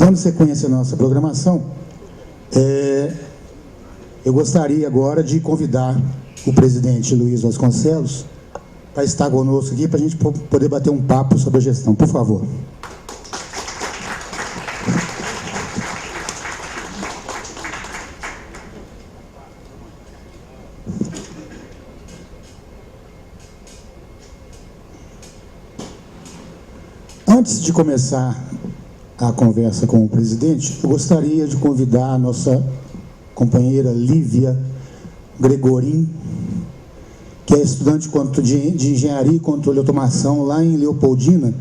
Dando sequência à nossa programação, eu gostaria agora de convidar o presidente Luiz Vasconcelos para estar conosco aqui, para a gente poder bater um papo sobre a gestão. Por favor. Antes de começar a conversa com o presidente, eu gostaria de convidar a nossa companheira Lívia Gregorim, que é estudante de Engenharia e Controle de Automação lá em Leopoldina.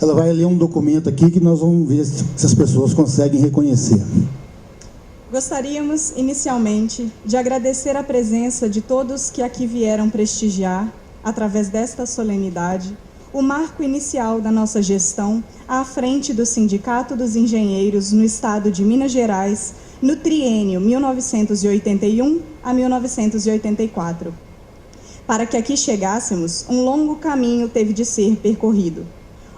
Ela vai ler um documento aqui que nós vamos ver se as pessoas conseguem reconhecer. Gostaríamos, inicialmente, de agradecer a presença de todos que aqui vieram prestigiar, através desta solenidade, o marco inicial da nossa gestão à frente do Sindicato dos Engenheiros no Estado de Minas Gerais, no triênio 1981 a 1984. Para que aqui chegássemos, um longo caminho teve de ser percorrido.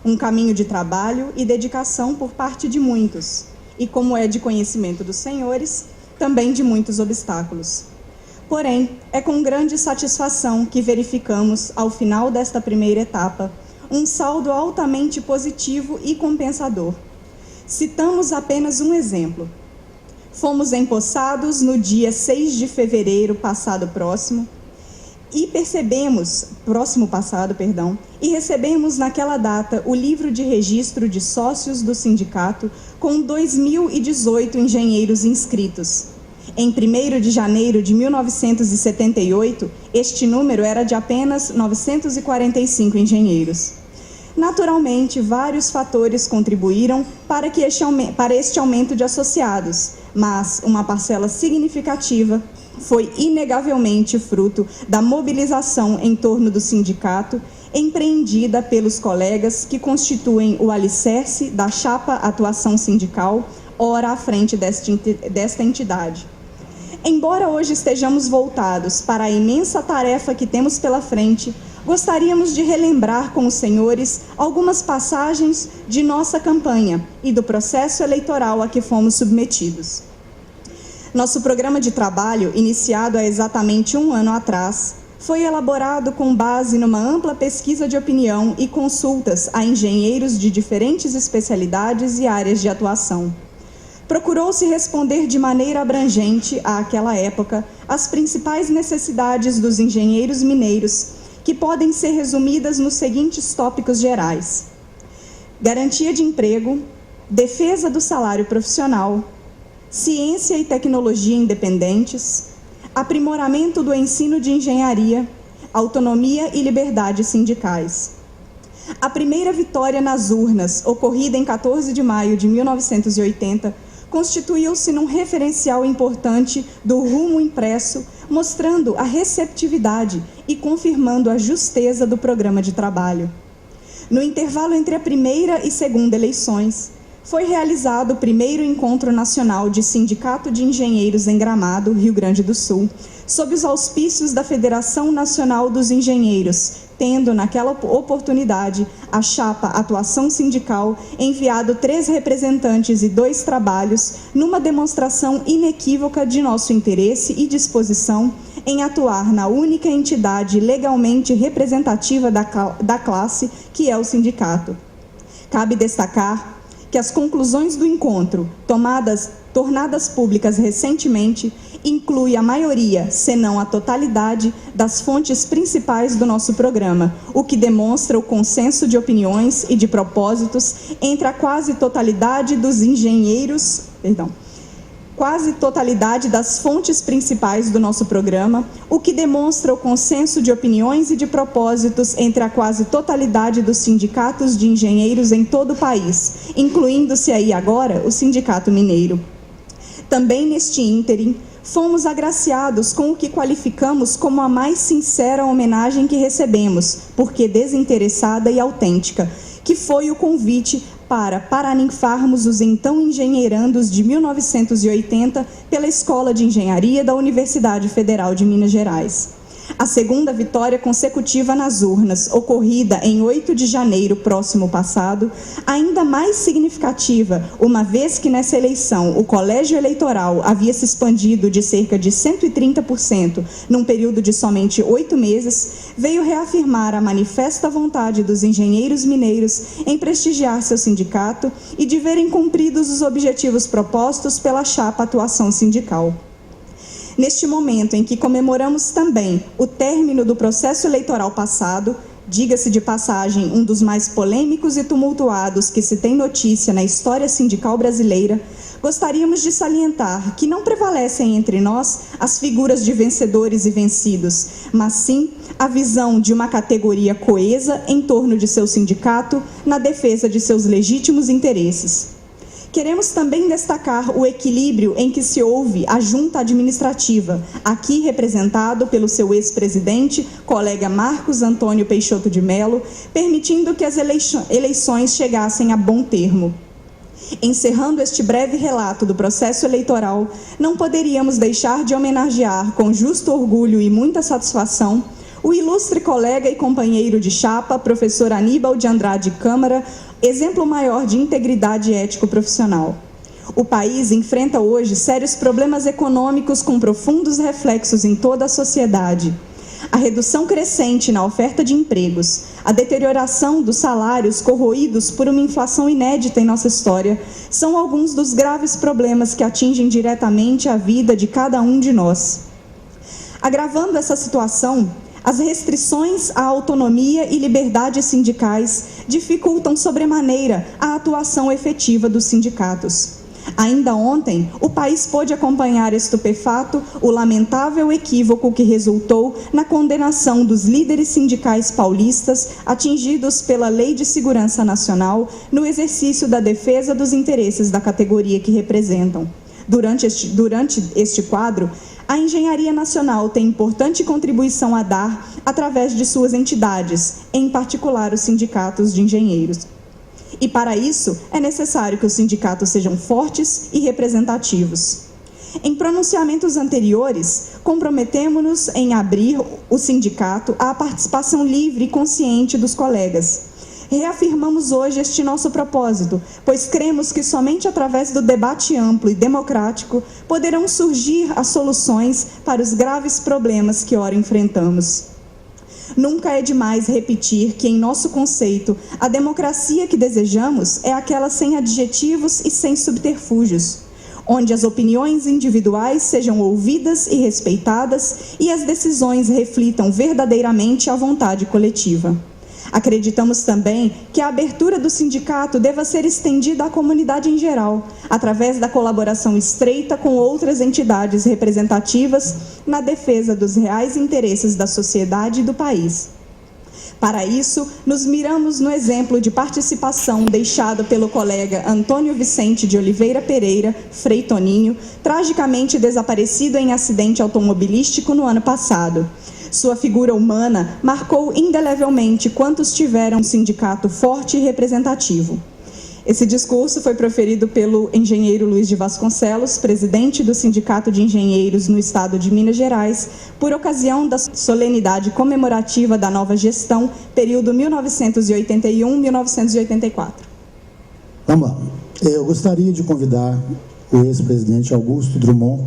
Um caminho de trabalho e dedicação por parte de muitos, e como é de conhecimento dos senhores, também de muitos obstáculos. Porém, é com grande satisfação que verificamos, ao final desta primeira etapa, um saldo altamente positivo e compensador. Citamos apenas um exemplo. Fomos empossados no dia 6 de fevereiro próximo e recebemos naquela data o livro de registro de sócios do sindicato com 2.018 engenheiros inscritos. Em 1º de janeiro de 1978, este número era de apenas 945 engenheiros. Naturalmente, vários fatores contribuíram para este aumento de associados, mas uma parcela significativa foi inegavelmente fruto da mobilização em torno do sindicato, empreendida pelos colegas que constituem o alicerce da chapa Atuação Sindical, ora à frente desta entidade. Embora hoje estejamos voltados para a imensa tarefa que temos pela frente, gostaríamos de relembrar com os senhores algumas passagens de nossa campanha e do processo eleitoral a que fomos submetidos. Nosso programa de trabalho, iniciado há exatamente um ano atrás, foi elaborado com base numa ampla pesquisa de opinião e consultas a engenheiros de diferentes especialidades e áreas de atuação. Procurou-se responder de maneira abrangente, àquela época, as principais necessidades dos engenheiros mineiros, que podem ser resumidas nos seguintes tópicos gerais: garantia de emprego, defesa do salário profissional, ciência e tecnologia independentes, aprimoramento do ensino de engenharia, autonomia e liberdades sindicais. A primeira vitória nas urnas, ocorrida em 14 de maio de 1980, constituiu-se num referencial importante do rumo impresso, mostrando a receptividade e confirmando a justeza do programa de trabalho. No intervalo entre a primeira e segunda eleições, foi realizado o primeiro Encontro Nacional de Sindicato de Engenheiros em Gramado, Rio Grande do Sul, sob os auspícios da Federação Nacional dos Engenheiros, tendo, naquela oportunidade, a chapa Atuação Sindical enviado 3 representantes e 2 trabalhos numa demonstração inequívoca de nosso interesse e disposição em atuar na única entidade legalmente representativa da classe, que é o sindicato. Cabe destacar que as conclusões do encontro, tornadas públicas recentemente, inclui a maioria, se não a totalidade, das fontes principais do nosso programa, o que demonstra o consenso de opiniões e de propósitos entre a quase totalidade das fontes principais do nosso programa, o que demonstra o consenso de opiniões e de propósitos entre a quase totalidade dos sindicatos de engenheiros em todo o país, incluindo-se aí agora o Sindicato Mineiro. Também neste ínterim, fomos agraciados com o que qualificamos como a mais sincera homenagem que recebemos, porque desinteressada e autêntica, que foi o convite para paraninfarmos os então engenheirandos de 1980 pela Escola de Engenharia da Universidade Federal de Minas Gerais. A segunda vitória consecutiva nas urnas, ocorrida em 8 de janeiro próximo passado, ainda mais significativa, uma vez que nessa eleição o colégio eleitoral havia se expandido de cerca de 130% num período de somente 8 meses, veio reafirmar a manifesta vontade dos engenheiros mineiros em prestigiar seu sindicato e de verem cumpridos os objetivos propostos pela chapa Atuação Sindical. Neste momento em que comemoramos também o término do processo eleitoral passado, diga-se de passagem, um dos mais polêmicos e tumultuados que se tem notícia na história sindical brasileira, gostaríamos de salientar que não prevalecem entre nós as figuras de vencedores e vencidos, mas sim a visão de uma categoria coesa em torno de seu sindicato na defesa de seus legítimos interesses. Queremos também destacar o equilíbrio em que se ouve a junta administrativa, aqui representado pelo seu ex-presidente, colega Marcos Antônio Peixoto de Mello, permitindo que as eleições chegassem a bom termo. Encerrando este breve relato do processo eleitoral, não poderíamos deixar de homenagear com justo orgulho e muita satisfação o ilustre colega e companheiro de chapa, professor Aníbal de Andrade Câmara, exemplo maior de integridade ético-profissional. O país enfrenta hoje sérios problemas econômicos com profundos reflexos em toda a sociedade. A redução crescente na oferta de empregos, a deterioração dos salários corroídos por uma inflação inédita em nossa história, são alguns dos graves problemas que atingem diretamente a vida de cada um de nós. Agravando essa situação, as restrições à autonomia e liberdades sindicais dificultam sobremaneira a atuação efetiva dos sindicatos. Ainda ontem, o país pôde acompanhar estupefato o lamentável equívoco que resultou na condenação dos líderes sindicais paulistas atingidos pela Lei de Segurança Nacional no exercício da defesa dos interesses da categoria que representam. Durante este quadro, a Engenharia Nacional tem importante contribuição a dar através de suas entidades, em particular os sindicatos de engenheiros. E para isso, é necessário que os sindicatos sejam fortes e representativos. Em pronunciamentos anteriores, comprometemo-nos em abrir o sindicato à participação livre e consciente dos colegas. Reafirmamos hoje este nosso propósito, pois cremos que somente através do debate amplo e democrático poderão surgir as soluções para os graves problemas que ora enfrentamos. Nunca é demais repetir que, em nosso conceito, a democracia que desejamos é aquela sem adjetivos e sem subterfúgios, onde as opiniões individuais sejam ouvidas e respeitadas e as decisões reflitam verdadeiramente a vontade coletiva. Acreditamos também que a abertura do sindicato deva ser estendida à comunidade em geral, através da colaboração estreita com outras entidades representativas na defesa dos reais interesses da sociedade e do país. Para isso, nos miramos no exemplo de participação deixado pelo colega Antônio Vicente de Oliveira Pereira, Frei Toninho, tragicamente desaparecido em acidente automobilístico no ano passado. Sua figura humana marcou indelevelmente quantos tiveram um sindicato forte e representativo. Esse discurso foi proferido pelo engenheiro Luiz de Vasconcelos, presidente do Sindicato de Engenheiros no estado de Minas Gerais, por ocasião da solenidade comemorativa da nova gestão, período 1981-1984. Vamos lá. Eu gostaria de convidar o ex-presidente Augusto Drummond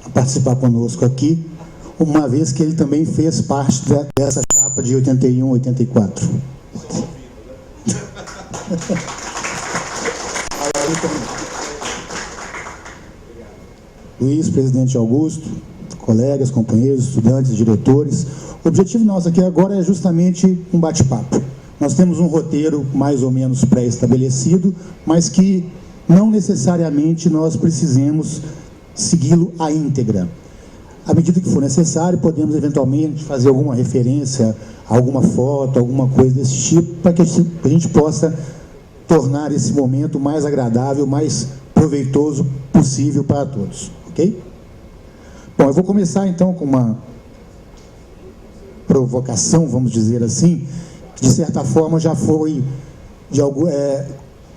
a participar conosco aqui, uma vez que ele também fez parte dessa chapa de 81, 84. Luiz, presidente Augusto, colegas, companheiros, estudantes, diretores. O objetivo nosso aqui agora é justamente um bate-papo. Nós temos um roteiro mais ou menos pré-estabelecido, mas que não necessariamente nós precisemos segui-lo à íntegra. À medida que for necessário, podemos eventualmente fazer alguma referência, alguma foto, alguma coisa desse tipo, para que a gente possa tornar esse momento mais agradável, mais proveitoso possível para todos, ok? Bom, eu vou começar então com uma provocação, vamos dizer assim, que de certa forma já foi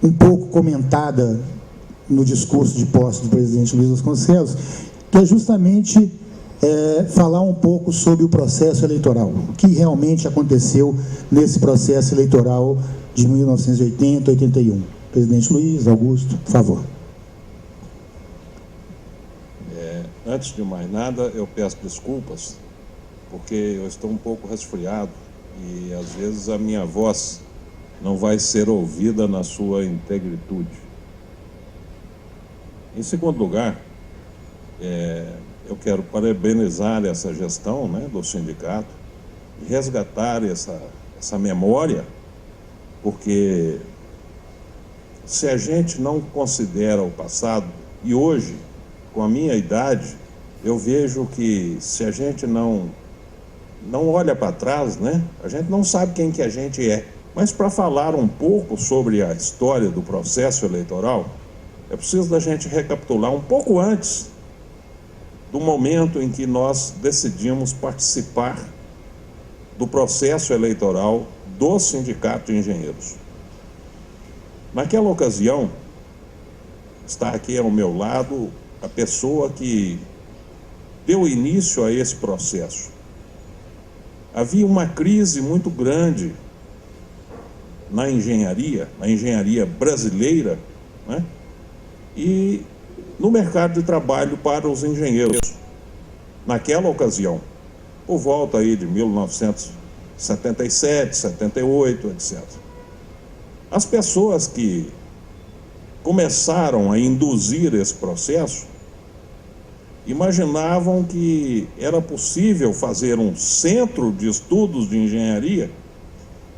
um pouco comentada no discurso de posse do presidente Luiz Vasconcelos, que é justamente falar um pouco sobre o processo eleitoral, o que realmente aconteceu nesse processo eleitoral de 1980-81. Presidente Luiz Augusto, por favor. Antes de mais nada, eu peço desculpas, porque eu estou um pouco resfriado e, às vezes, a minha voz não vai ser ouvida na sua integritude. Em segundo lugar, eu quero parabenizar essa gestão, né, do sindicato, e resgatar essa memória, porque se a gente não considera o passado, e hoje, com a minha idade, eu vejo que se a gente não olha para trás, né, a gente não sabe quem que a gente é. Mas para falar um pouco sobre a história do processo eleitoral, é preciso da gente recapitular um pouco antes do momento em que nós decidimos participar do processo eleitoral do Sindicato de Engenheiros. Naquela ocasião, está aqui ao meu lado a pessoa que deu início a esse processo. Havia uma crise muito grande na engenharia brasileira, né? E no mercado de trabalho para os engenheiros. Naquela ocasião, por volta aí de 1977, 78, etc. As pessoas que começaram a induzir esse processo imaginavam que era possível fazer um centro de estudos de engenharia,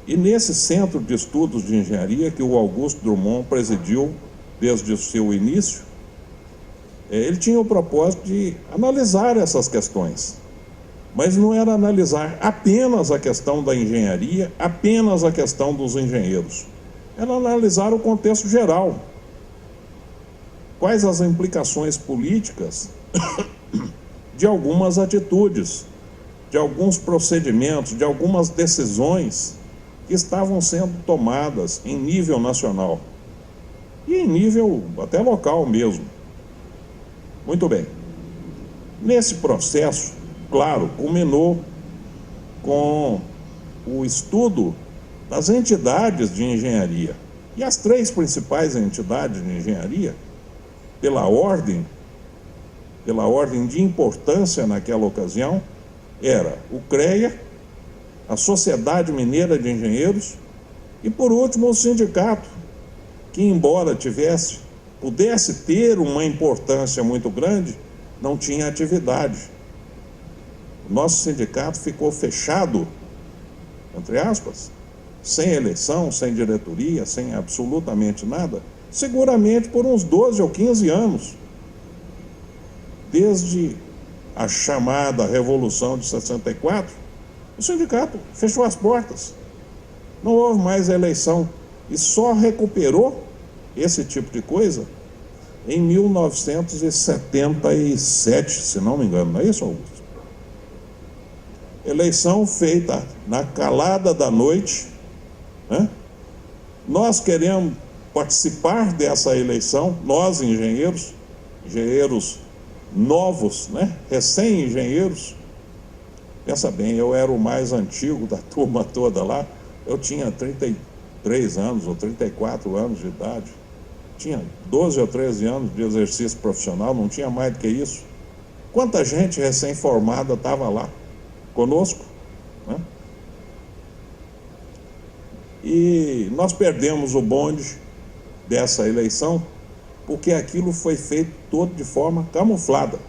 e nesse centro de estudos de engenharia que o Augusto Drummond presidiu desde o seu início, ele tinha o propósito de analisar essas questões, mas não era analisar apenas a questão da engenharia, apenas a questão dos engenheiros, era analisar o contexto geral. Quais as implicações políticas de algumas atitudes, de alguns procedimentos, de algumas decisões que estavam sendo tomadas em nível nacional e em nível até local mesmo. Muito bem. Nesse processo, claro, culminou com o estudo das entidades de engenharia. E as três principais entidades de engenharia, pela ordem de importância naquela ocasião, era o CREA, a Sociedade Mineira de Engenheiros e, por último, o sindicato, que, embora pudesse ter uma importância muito grande, não tinha atividade. O nosso sindicato ficou fechado, entre aspas, sem eleição, sem diretoria, sem absolutamente nada, seguramente por uns 12 ou 15 anos, desde a chamada Revolução de 64, o sindicato fechou as portas, não houve mais eleição e só recuperou esse tipo de coisa em 1977, se não me engano, não é isso, Augusto? Eleição feita na calada da noite, né? Nós queremos participar dessa eleição, nós engenheiros novos, né? Recém-engenheiros. Pensa bem, eu era o mais antigo da turma toda lá, eu tinha 33 anos ou 34 anos de idade, tinha 12 ou 13 anos de exercício profissional, não tinha mais do que isso. Quanta gente recém-formada estava lá conosco, né? E nós perdemos o bonde dessa eleição porque aquilo foi feito todo de forma camuflada.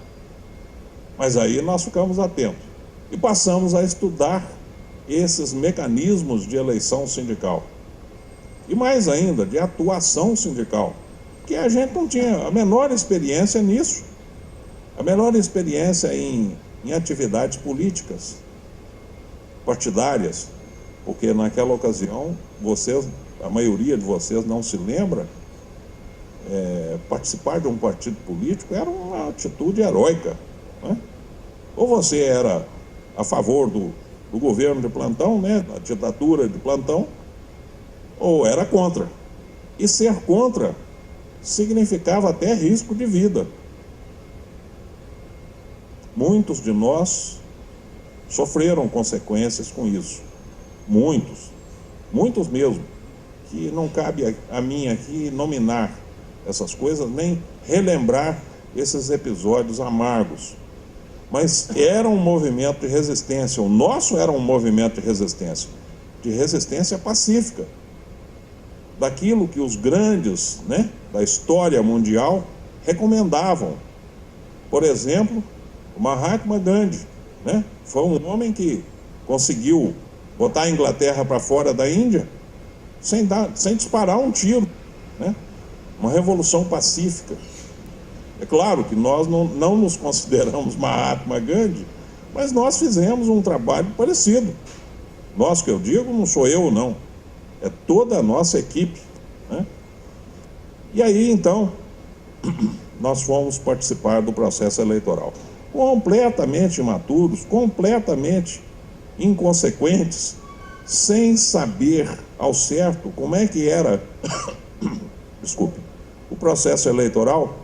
Mas aí nós ficamos atentos e passamos a estudar esses mecanismos de eleição sindical. E mais ainda, de atuação sindical, porque a gente não tinha a menor experiência nisso, a menor experiência em atividades políticas, partidárias, porque naquela ocasião, a maioria de vocês não se lembra, participar de um partido político era uma atitude heróica, né? Ou você era a favor do governo de plantão, né, da ditadura de plantão, ou era contra. E ser contra significava até risco de vida. muitos de nós sofreram consequências com isso. Muitos mesmo, que não cabe a mim aqui nominar essas coisas, nem relembrar esses episódios amargos. Mas era um movimento de resistência, o nosso era um movimento de resistência pacífica, daquilo que os grandes, né, da história mundial recomendavam. Por exemplo, o Mahatma Gandhi, né, foi um homem que conseguiu botar a Inglaterra para fora da Índia sem disparar um tiro, né? Uma revolução pacífica. É claro que nós não nos consideramos Mahatma Gandhi, mas nós fizemos um trabalho parecido. Nós, que eu digo, não sou eu, não. É toda a nossa equipe, né? E aí, então, nós fomos participar do processo eleitoral. Completamente imaturos, completamente inconsequentes, sem saber ao certo como é que era desculpe, o processo eleitoral.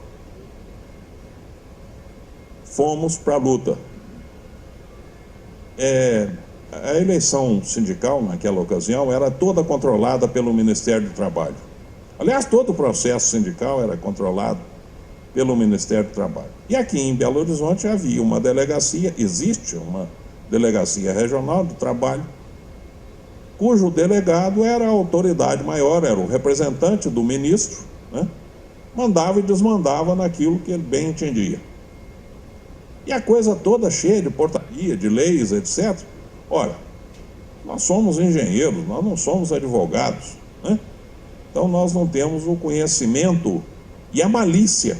Fomos para a luta. A eleição sindical, naquela ocasião, era toda controlada pelo Ministério do Trabalho. Aliás, todo o processo sindical era controlado pelo Ministério do Trabalho. E aqui em Belo Horizonte havia uma delegacia, existe uma delegacia regional do trabalho, cujo delegado era a autoridade maior, era o representante do ministro, né? Mandava e desmandava naquilo que ele bem entendia. E a coisa toda cheia de portaria, de leis, etc. Ora, nós somos engenheiros, nós não somos advogados, né? Então nós não temos o conhecimento e a malícia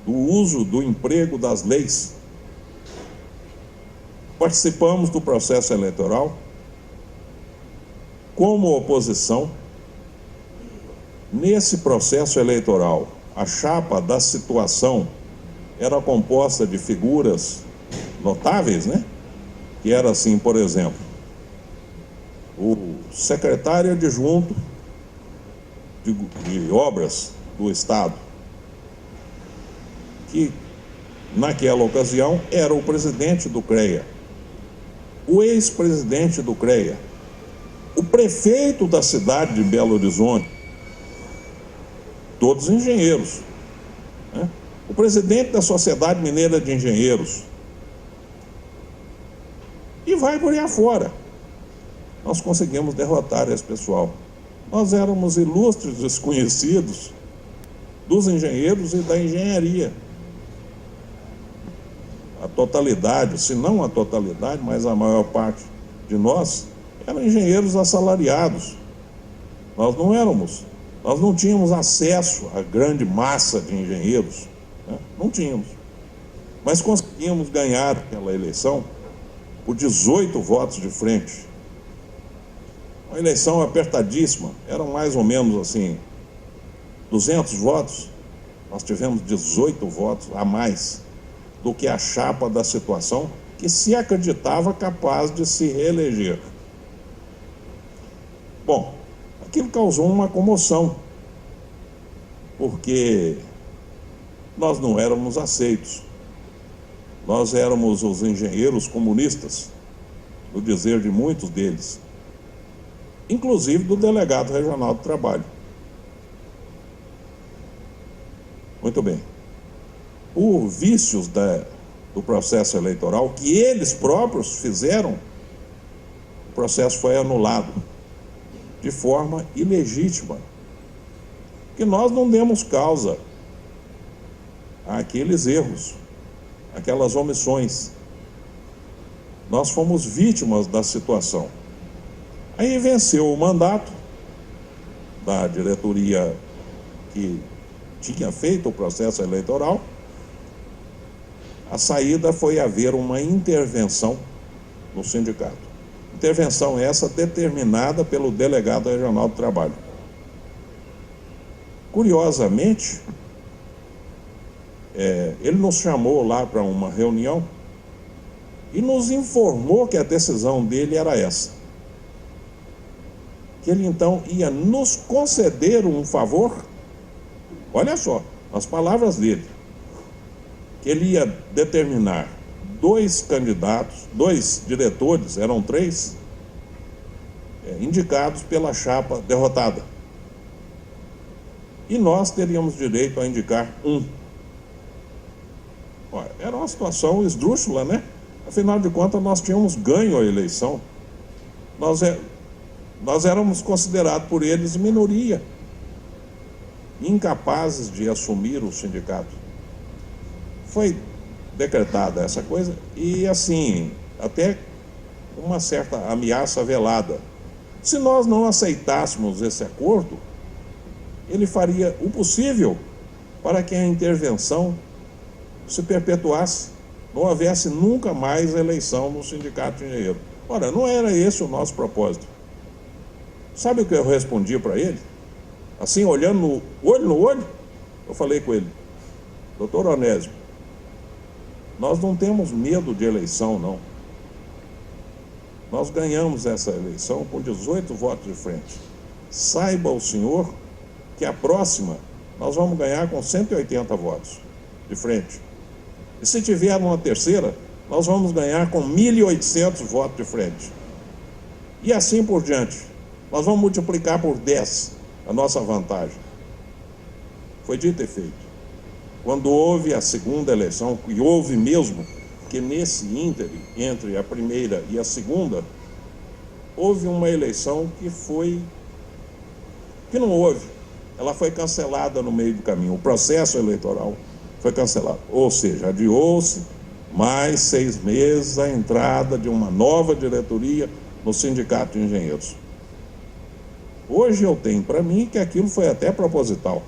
do uso, do emprego das leis. Participamos do processo eleitoral como oposição. Nesse processo eleitoral, a chapa da situação era composta de figuras notáveis, né? Que era assim, por exemplo, o secretário adjunto de obras do Estado, que naquela ocasião era o presidente do CREA, o ex-presidente do CREA, o prefeito da cidade de Belo Horizonte, todos engenheiros, né? O presidente da Sociedade Mineira de Engenheiros, e vai por aí afora. Nós conseguimos derrotar esse pessoal. Nós éramos ilustres desconhecidos dos engenheiros e da engenharia. A totalidade, se não a totalidade, mas a maior parte de nós eram engenheiros assalariados. Nós não tínhamos acesso à grande massa de engenheiros, né? Não tínhamos. Mas conseguimos ganhar aquela eleição por 18 votos de frente. Uma eleição apertadíssima, eram mais ou menos assim, 200 votos, nós tivemos 18 votos a mais do que a chapa da situação, que se acreditava capaz de se reeleger. Bom, aquilo causou uma comoção, porque nós não éramos aceitos. Nós éramos os engenheiros comunistas, no dizer de muitos deles, inclusive do delegado regional do trabalho. Muito bem. Por vícios do processo eleitoral, que eles próprios fizeram, o processo foi anulado de forma ilegítima, que nós não demos causa àqueles erros, aquelas omissões. Nós fomos vítimas da situação. Aí venceu o mandato da diretoria que tinha feito o processo eleitoral. A saída foi haver uma intervenção no sindicato. Intervenção essa determinada pelo delegado regional do trabalho. Curiosamente, ele nos chamou lá para uma reunião e nos informou que a decisão dele era essa. Que ele então ia nos conceder um favor, olha só, as palavras dele, que ele ia determinar 2 candidatos, 2 diretores, eram 3, indicados pela chapa derrotada. E nós teríamos direito a indicar 1. Olha, era uma situação esdrúxula, né? Afinal de contas, nós tínhamos ganho a eleição. Nós éramos considerados por eles minoria, incapazes de assumir o sindicato. Foi decretada essa coisa e, assim, até uma certa ameaça velada. Se nós não aceitássemos esse acordo, ele faria o possível para que a intervenção se perpetuasse, não houvesse nunca mais eleição no Sindicato de Engenheiros. Ora, não era esse o nosso propósito. Sabe o que eu respondi para ele? Assim, olhando no olho, eu falei com ele: doutor Onésio, nós não temos medo de eleição, não. Nós ganhamos essa eleição com 18 votos de frente. Saiba o senhor que a próxima nós vamos ganhar com 180 votos de frente. E se tiver uma terceira, nós vamos ganhar com 1.800 votos de frente. E assim por diante. Nós vamos multiplicar por 10 a nossa vantagem. Foi dito e feito. Quando houve a segunda eleição, e houve mesmo, que nesse íntere, entre a primeira e a segunda, houve uma eleição que não houve. Ela foi cancelada no meio do caminho. O processo eleitoral foi cancelado. Ou seja, adiou-se mais 6 meses a entrada de uma nova diretoria no Sindicato de Engenheiros. Hoje eu tenho para mim que aquilo foi até proposital.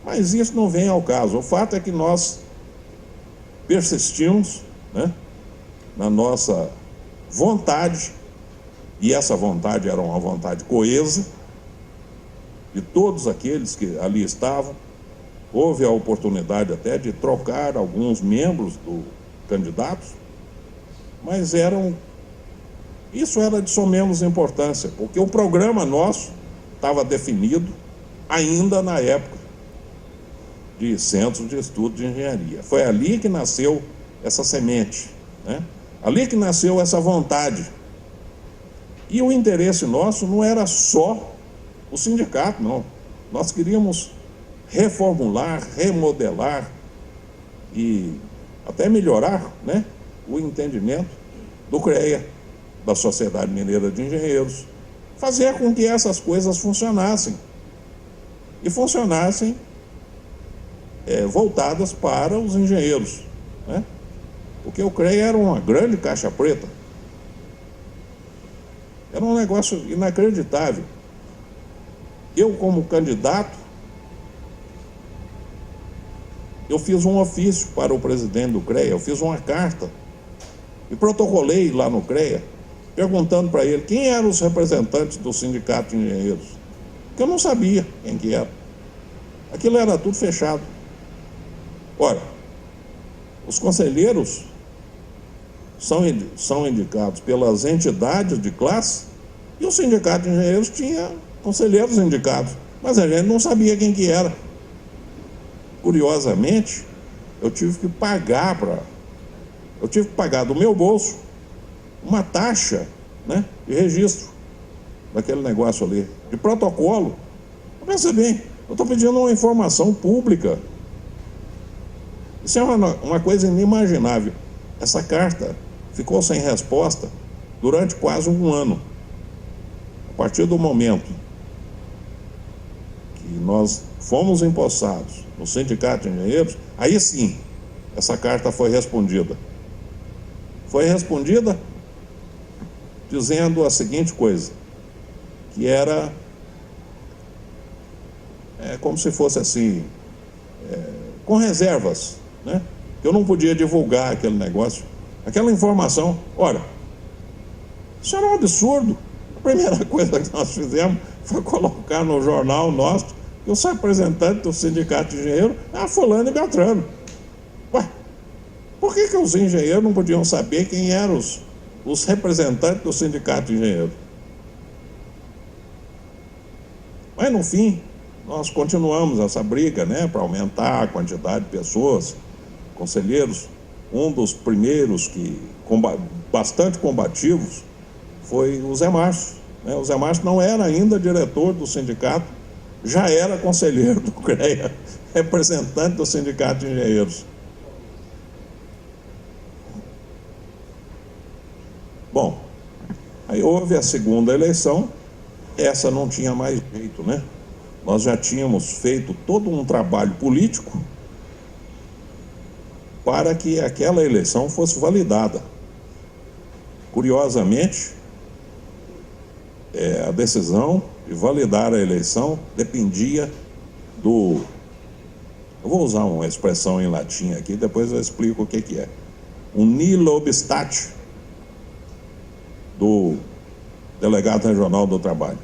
Mas isso não vem ao caso. O fato é que nós persistimos, né, na nossa vontade, e essa vontade era uma vontade coesa de todos aqueles que ali estavam. Houve a oportunidade até de trocar alguns membros do candidatos, mas isso era de menos importância, porque o programa nosso estava definido ainda na época de Centro de Estudo de Engenharia. Foi ali que nasceu essa semente, né? Ali que nasceu essa vontade. E o interesse nosso não era só o sindicato, não. Nós queríamos reformular, remodelar e até melhorar, né, o entendimento do CREA, da Sociedade Mineira de Engenheiros, fazer com que essas coisas funcionassem, e funcionassem voltadas para os engenheiros, né? Porque o CREA era uma grande caixa preta, era um negócio inacreditável. Eu, como candidato, eu fiz um ofício para o presidente do CREA, eu fiz uma carta e protocolei lá no CREA, perguntando para ele quem eram os representantes do Sindicato de Engenheiros, porque eu não sabia quem que era. Aquilo era tudo fechado. Ora, os conselheiros são indicados pelas entidades de classe, e o Sindicato de Engenheiros tinha conselheiros indicados, mas a gente não sabia quem que era. Curiosamente, eu tive que pagar do meu bolso uma taxa, né, de registro daquele negócio ali, de protocolo. Pensa bem, eu estou pedindo uma informação pública. Isso é uma coisa inimaginável. Essa carta ficou sem resposta durante quase um ano. A partir do momento que nós fomos empossados no Sindicato de Engenheiros, aí sim, essa carta foi respondida. Foi respondida dizendo a seguinte coisa, que era como se fosse assim, com reservas, né? Eu não podia divulgar aquele negócio, aquela informação. Ora, isso era um absurdo. A primeira coisa que nós fizemos foi colocar no jornal nosso que os representantes do Sindicato de Engenheiros eram fulano e Beltrano. Ué, por que os engenheiros não podiam saber quem eram os representantes do Sindicato de Engenheiros? Mas, no fim, nós continuamos essa briga, né, para aumentar a quantidade de pessoas, conselheiros. Um dos primeiros que bastante combativos foi o Zé Márcio, né? O Zé Márcio não era ainda diretor do sindicato, já era conselheiro do CREA, representante do Sindicato de Engenheiros. Bom, aí houve a segunda eleição, essa não tinha mais jeito, né? Nós já tínhamos feito todo um trabalho político para que aquela eleição fosse validada. Curiosamente, a decisão de validar a eleição dependia do... Eu vou usar uma expressão em latim aqui, depois eu explico o que é. Um nihil obstat do delegado regional do trabalho.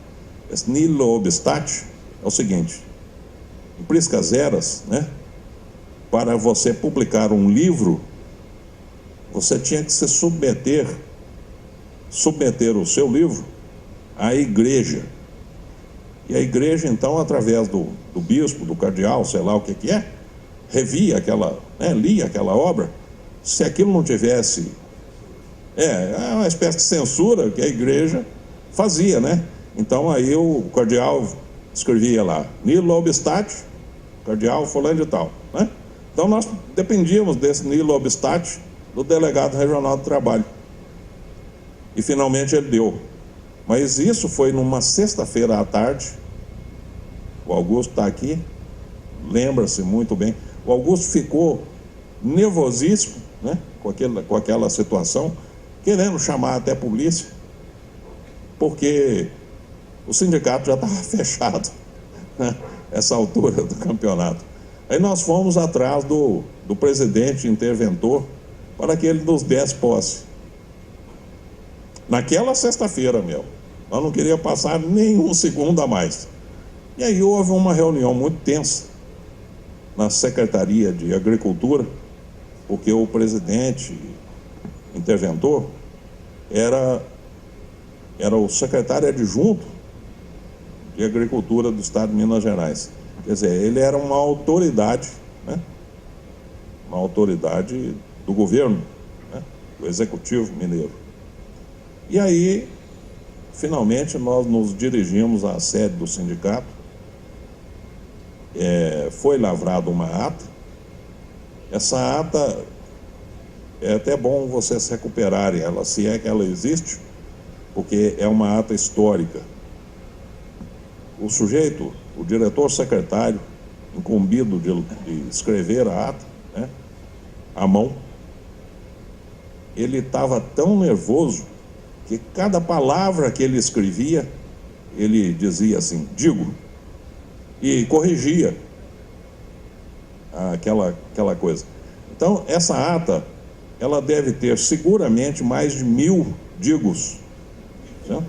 Esse nihil obstat é o seguinte: em priscas eras, né, para você publicar um livro, você tinha que se submeter o seu livro à igreja. E a igreja, então, através do bispo, do cardeal, sei lá o que é, revia aquela, né, lia aquela obra. Se aquilo não tivesse... É uma espécie de censura que a igreja fazia, né? Então, aí o cardeal escrevia lá, nihil obstat, cardeal fulano de tal, né? Então, nós dependíamos desse nihil obstat do delegado regional do trabalho. E, finalmente, ele deu. Mas isso foi numa sexta-feira à tarde. O Augusto está aqui, lembra-se muito bem. O Augusto ficou nervosíssimo, né, com aquela situação, querendo chamar até a polícia, porque o sindicato já estava fechado, né, essa altura do campeonato. Aí nós fomos atrás do presidente interventor para que ele nos desse posse. Naquela sexta-feira, nós não queríamos passar nenhum segundo a mais. E aí houve uma reunião muito tensa na Secretaria de Agricultura, porque o presidente interventor era o secretário adjunto de Agricultura do Estado de Minas Gerais. Quer dizer, ele era uma autoridade, né? Uma autoridade do governo, né? Do Executivo Mineiro. E aí, finalmente, nós nos dirigimos à sede do sindicato. Foi lavrada uma ata. Essa ata, é até bom vocês recuperarem ela, se é que ela existe, porque é uma ata histórica. O sujeito, o diretor secretário, incumbido de escrever a ata, né, à mão, ele estava tão nervoso que cada palavra que ele escrevia, ele dizia assim, digo, e corrigia aquela coisa. Então, essa ata, ela deve ter seguramente mais de 1000 digos, certo?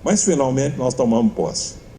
Mas finalmente nós tomamos posse.